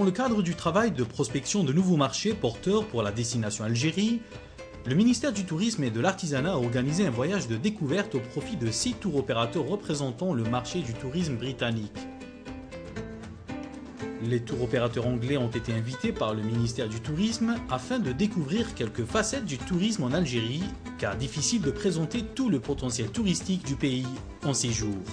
Dans le cadre du travail de prospection de nouveaux marchés porteurs pour la destination Algérie, le ministère du Tourisme et de l'Artisanat a organisé un voyage de découverte au profit de 6 tours opérateurs représentant le marché du tourisme britannique. Les tours opérateurs anglais ont été invités par le ministère du Tourisme afin de découvrir quelques facettes du tourisme en Algérie, car difficile de présenter tout le potentiel touristique du pays en 6 jours.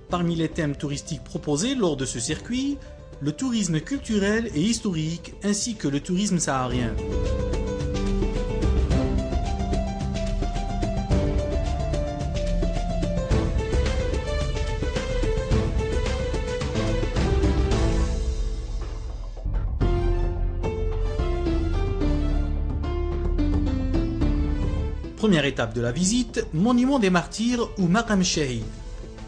Parmi les thèmes touristiques proposés lors de ce circuit, le tourisme culturel et historique ainsi que le tourisme saharien. Première étape de la visite, Monument des Martyrs ou Maqam Shahid,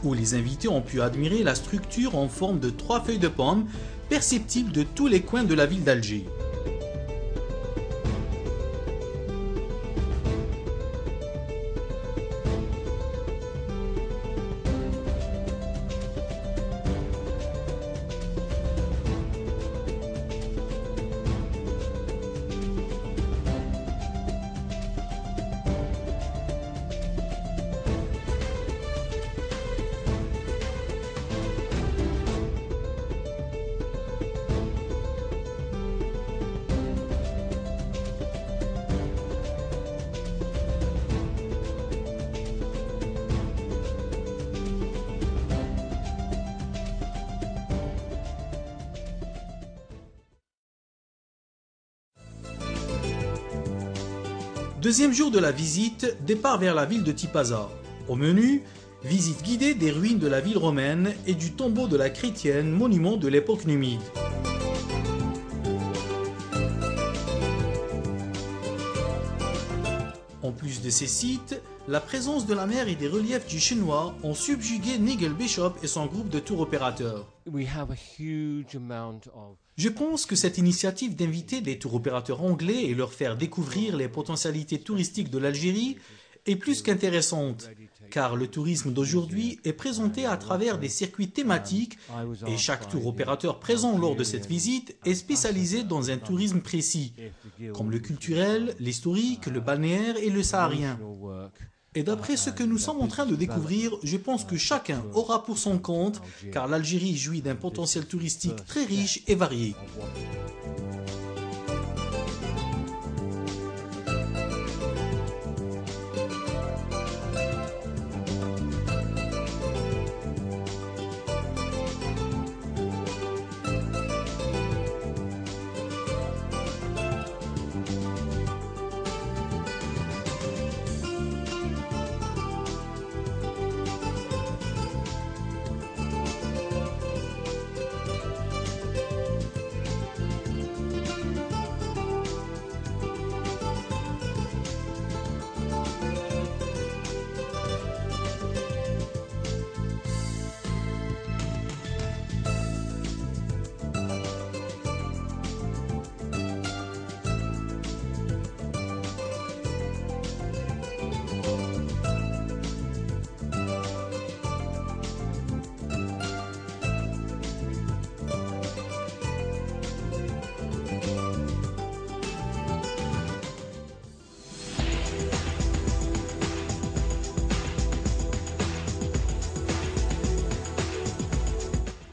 où les invités ont pu admirer la structure en forme de 3 feuilles de pomme perceptibles de tous les coins de la ville d'Alger. Deuxième jour de la visite, départ vers la ville de Tipaza. Au menu, visite guidée des ruines de la ville romaine et du tombeau de la chrétienne, monument de l'époque numide. En plus de ces sites, la présence de la mer et des reliefs du chinois ont subjugué Nigel Bishop et son groupe de tour opérateurs. Je pense que cette initiative d'inviter des tour opérateurs anglais et leur faire découvrir les potentialités touristiques de l'Algérie est plus qu'intéressante, car le tourisme d'aujourd'hui est présenté à travers des circuits thématiques et chaque tour opérateur présent lors de cette visite est spécialisé dans un tourisme précis, comme le culturel, l'historique, le balnéaire et le saharien. Et d'après ce que nous sommes en train de découvrir, je pense que chacun aura pour son compte, car l'Algérie jouit d'un potentiel touristique très riche et varié.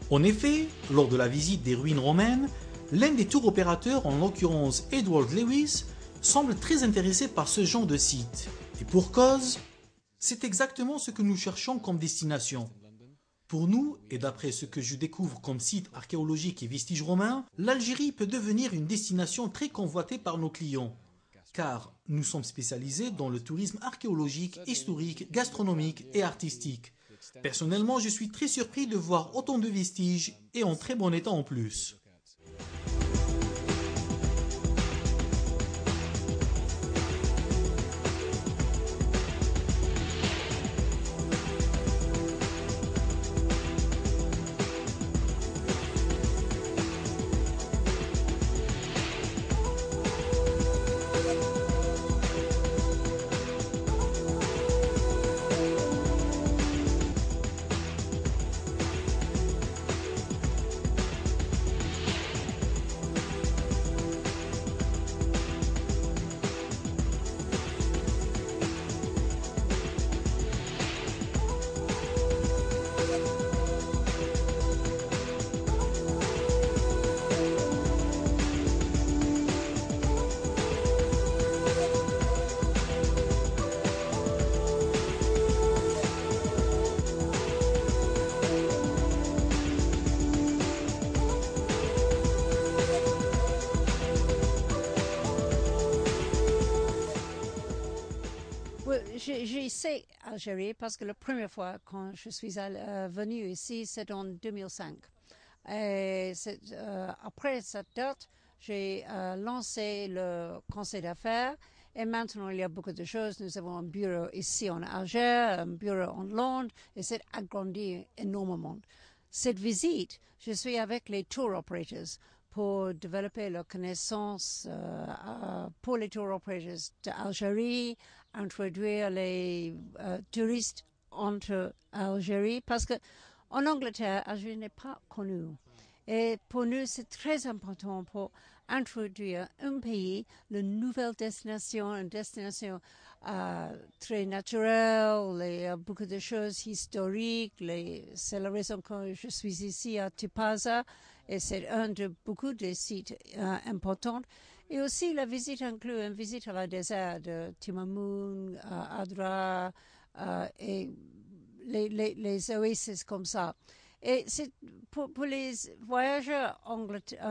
En effet, lors de la visite des ruines romaines, l'un des tours opérateurs, en l'occurrence Edward Lewis, semble très intéressé par ce genre de site. Et pour cause, c'est exactement ce que nous cherchons comme destination. Pour nous, et d'après ce que je découvre comme site archéologique et vestiges romains, l'Algérie peut devenir une destination très convoitée par nos clients. Car nous sommes spécialisés dans le tourisme archéologique, historique, gastronomique et artistique. Personnellement, je suis très surpris de voir autant de vestiges et en très bon état en plus. J'ai sais Algérie parce que la première fois quand je suis venue ici, c'est en 2005. Et après cette date, j'ai lancé le conseil d'affaires. Et maintenant, il y a beaucoup de choses. Nous avons un bureau ici en Alger, un bureau en Londres, et c'est agrandi énormément. Cette visite, je suis avec les tour operators pour développer la connaissance pour les tour operators d'Algérie, introduire les touristes entre Algérie, parce que en Angleterre, Algérie n'est pas connue. Et pour nous, c'est très important pour introduire un pays, une nouvelle destination, une destination très naturelle, beaucoup de choses historiques. C'est la raison que je suis ici à Tipaza, et c'est un de beaucoup de sites importants. Et aussi, la visite inclut une visite à la désert de Timamoun, Adra, et les oasis comme ça. Et c'est pour les voyageurs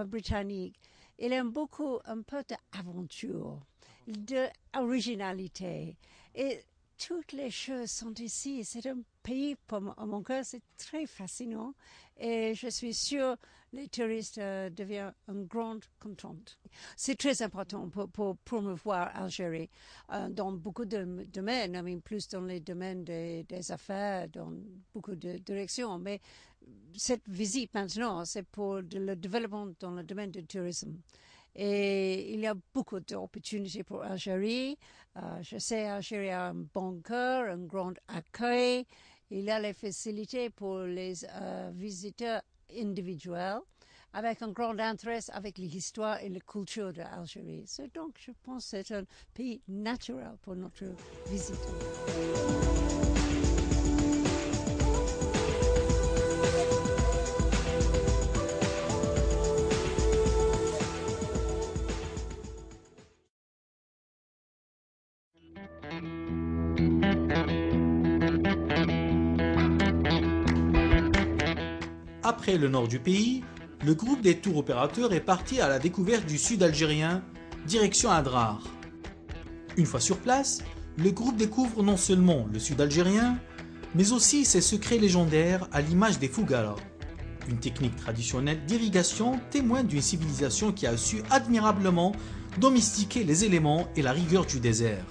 britanniques, ils aiment beaucoup un peu d'aventure, d'originalité. Et toutes les choses sont ici. C'est un pays, pour mon cœur, c'est très fascinant. Et je suis sûre les touristes deviennent une grande contente. C'est très important pour promouvoir l'Algérie dans beaucoup de domaines, plus dans les domaines des affaires, dans beaucoup de directions. Mais cette visite maintenant, c'est pour le développement dans le domaine du tourisme. Et il y a beaucoup d'opportunités pour l'Algérie. Je sais l'Algérie a un bon cœur, un grand accueil. Il y a les facilités pour les visiteurs individuels, avec un grand intérêt avec l'histoire et la culture de l'Algérie. Donc, je pense que c'est un pays naturel pour notre visite. Après le nord du pays, le groupe des tours opérateurs est parti à la découverte du sud algérien, direction Adrar. Une fois sur place, le groupe découvre non seulement le sud algérien, mais aussi ses secrets légendaires à l'image des Fougara, une technique traditionnelle d'irrigation témoin d'une civilisation qui a su admirablement domestiquer les éléments et la rigueur du désert.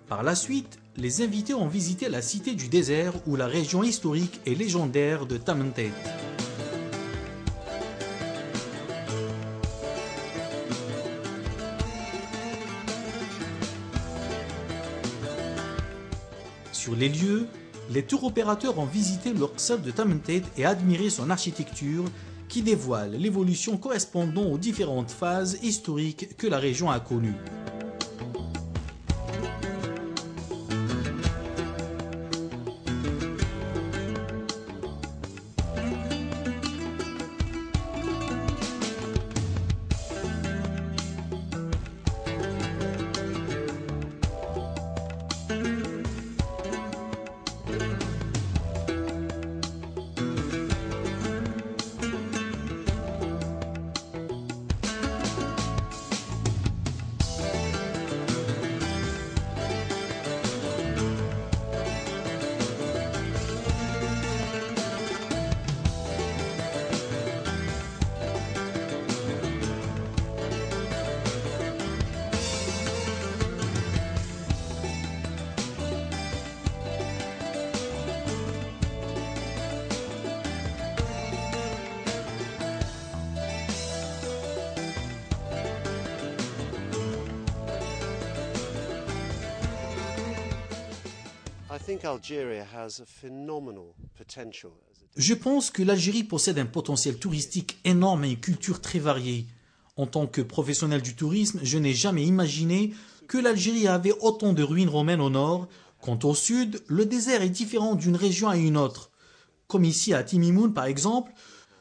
Par la suite, les invités ont visité la cité du désert ou la région historique et légendaire de Tamantate. Sur les lieux, les tours opérateurs ont visité l'Orsal de Tamantate et admiré son architecture qui dévoile l'évolution correspondant aux différentes phases historiques que la région a connues. Je pense que l'Algérie possède un potentiel touristique énorme et une culture très variée. En tant que professionnel du tourisme, je n'ai jamais imaginé que l'Algérie avait autant de ruines romaines au nord. Quant au sud, le désert est différent d'une région à une autre. Comme ici à Timimoun par exemple,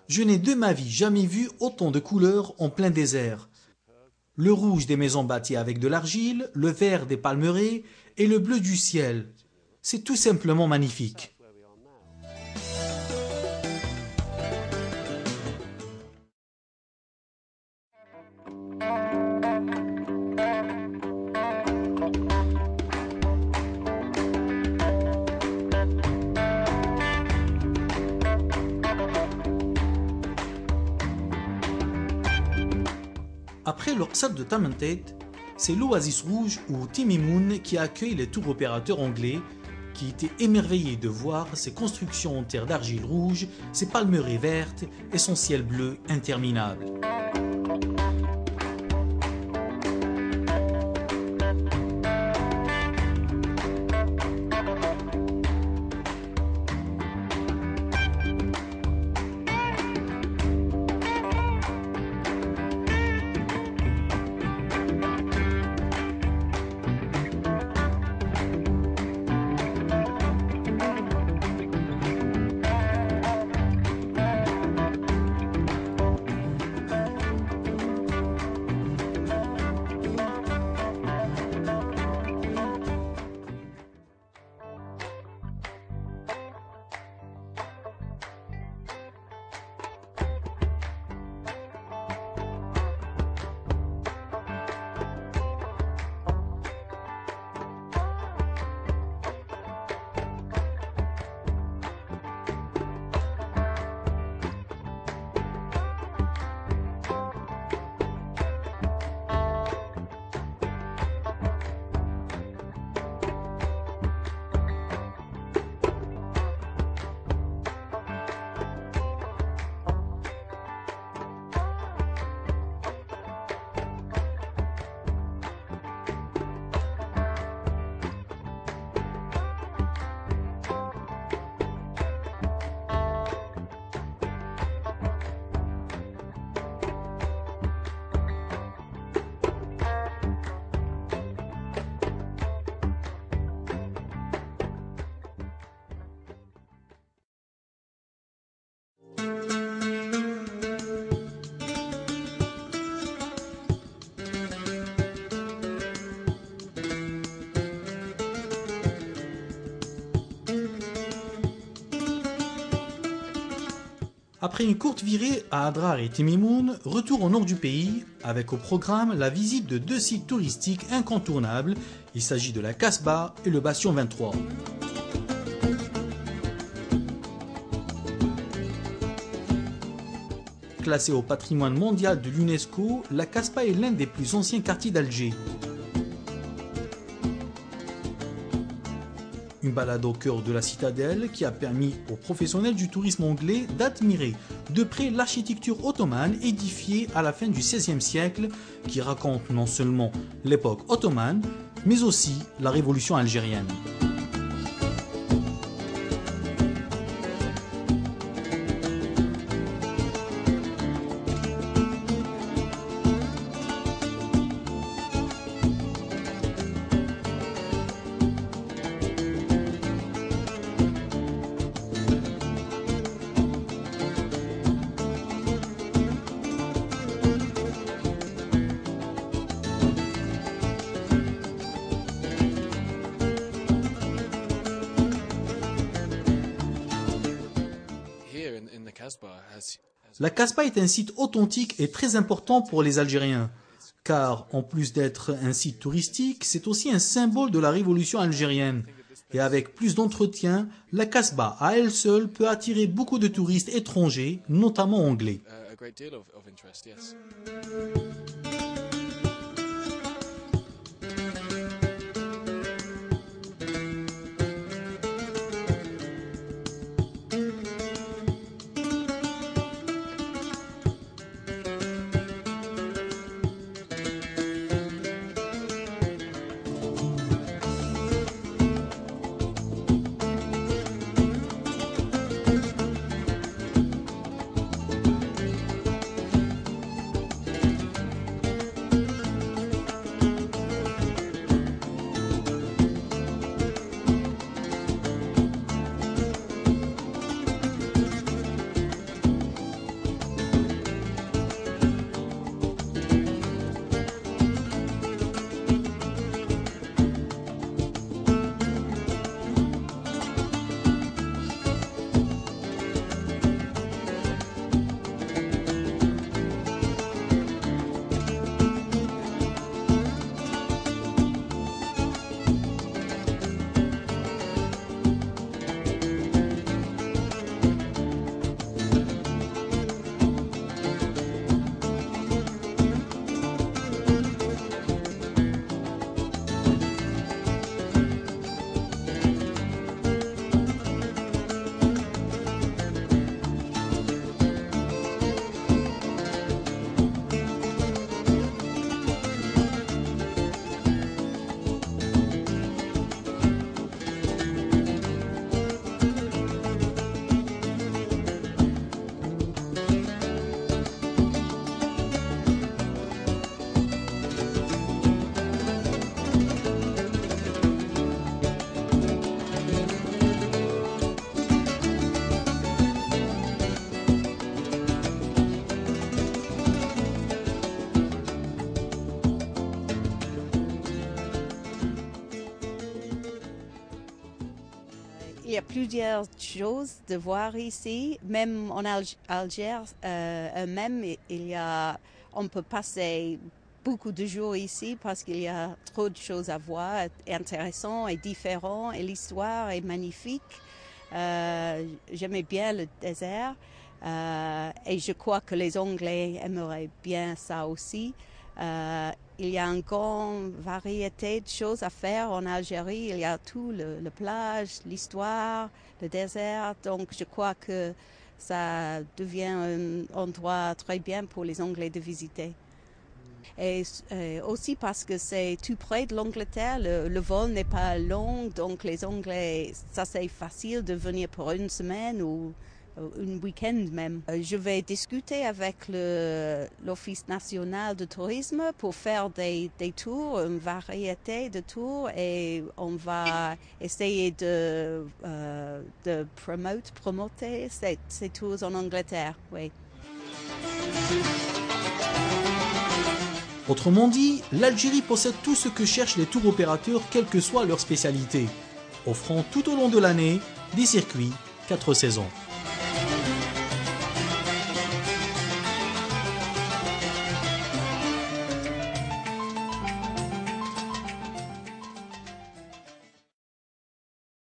je n'ai de ma vie jamais vu autant de couleurs en plein désert. Le rouge des maisons bâties avec de l'argile, le vert des palmeraies et le bleu du ciel. C'est tout simplement magnifique. Après leur salle de Tamantet, c'est l'Oasis Rouge ou Timimoun qui accueille les tours opérateurs anglais qui étaient émerveillés de voir ces constructions en terre d'argile rouge, ces palmeraies vertes et son ciel bleu interminable. Après une courte virée à Adrar et Timimoun, retour au nord du pays, avec au programme la visite de deux sites touristiques incontournables. Il s'agit de la Casbah et le Bastion 23. Classée au patrimoine mondial de l'UNESCO, la Casbah est l'un des plus anciens quartiers d'Alger. Une balade au cœur de la citadelle qui a permis aux professionnels du tourisme anglais d'admirer de près l'architecture ottomane édifiée à la fin du XVIe siècle qui raconte non seulement l'époque ottomane mais aussi la révolution algérienne. La Casbah est un site authentique et très important pour les Algériens, car en plus d'être un site touristique, c'est aussi un symbole de la révolution algérienne. Et avec plus d'entretien, la Casbah à elle seule peut attirer beaucoup de touristes étrangers, notamment anglais. Il y a plusieurs choses de voir ici. Même en Alger, on peut passer beaucoup de jours ici parce qu'il y a trop de choses à voir, intéressantes et différentes, et l'histoire est magnifique. J'aimais bien le désert et je crois que les Anglais aimeraient bien ça aussi. Il y a une grande variété de choses à faire en Algérie. Il y a tout, le plage, l'histoire, le désert. Donc je crois que ça devient un endroit très bien pour les Anglais de visiter. Et aussi parce que c'est tout près de l'Angleterre, le vol n'est pas long, donc les Anglais, ça c'est facile de venir pour une semaine ou un week-end même. Je vais discuter avec l'Office national de tourisme pour faire des tours, une variété de tours, et on va essayer de promoter ces tours en Angleterre. Oui. Autrement dit, l'Algérie possède tout ce que cherchent les tours opérateurs, quelle que soit leur spécialité, offrant tout au long de l'année des circuits 4 saisons.